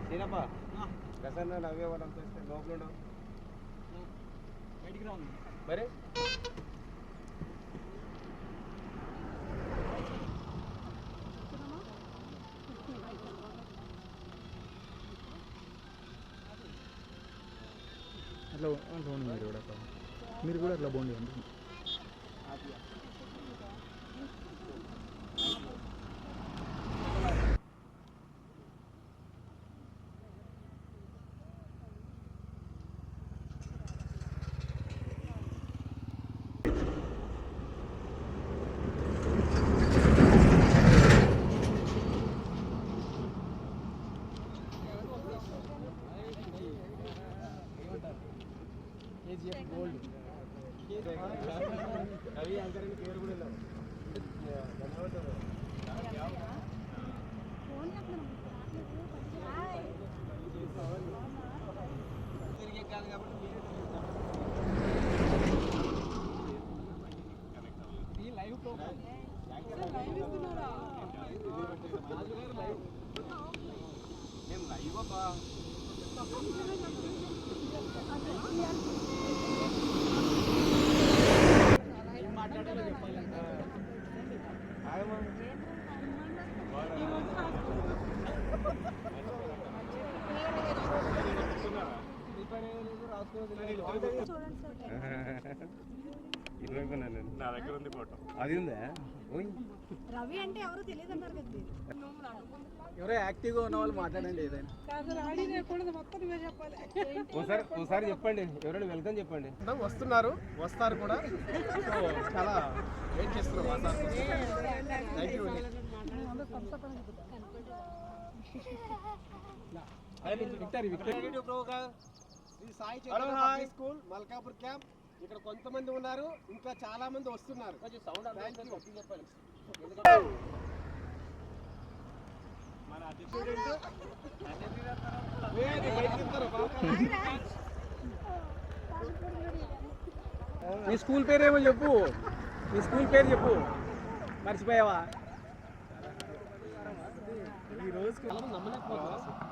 నేనప్పా ప్రసన్న నవ్వే వాళ్ళం చేస్తే లోపల ఉండవు బయటికి రాను మరి అట్లా అట్లా ఉండి మీరు కూడా అట్లా బాగుంది అండి గోల్డ్ అవి అంకరని పేరు కూడా లేవు తిరిగే కాదు కాబట్టి ఈ లైవ్ ప్రోగ్రామ్ మేము లైవ్ అబ్బా మాట్లాడాలో చెప్పాలంట నా దగ్గర ఉంది ఫోటో అది ఉందా రవి అంటే ఎవరు తెలియదు అన్నారు కదా ఎవరో యాక్టివ్గా ఉన్న వాళ్ళు మాట్లాడండి ఏదైనా ఒకసారి చెప్పండి ఎవరైనా వెల్కమ్ చెప్పండి వస్తున్నారు వస్తారు కూడా చాలా వెయిట్ చేస్తున్నారు thank you Shri Sai Chaitanya school Malkapur camp ఇక్కడ కొంతమంది ఉన్నారు ఇంకా చాలా మంది వస్తున్నారు మన నీ స్కూల్ పేరేమో చెప్పు నీ స్కూల్ పేరు చెప్పు మర్చిపోయావా ఈ రోజుకి నమ్మలేకపోతున్నా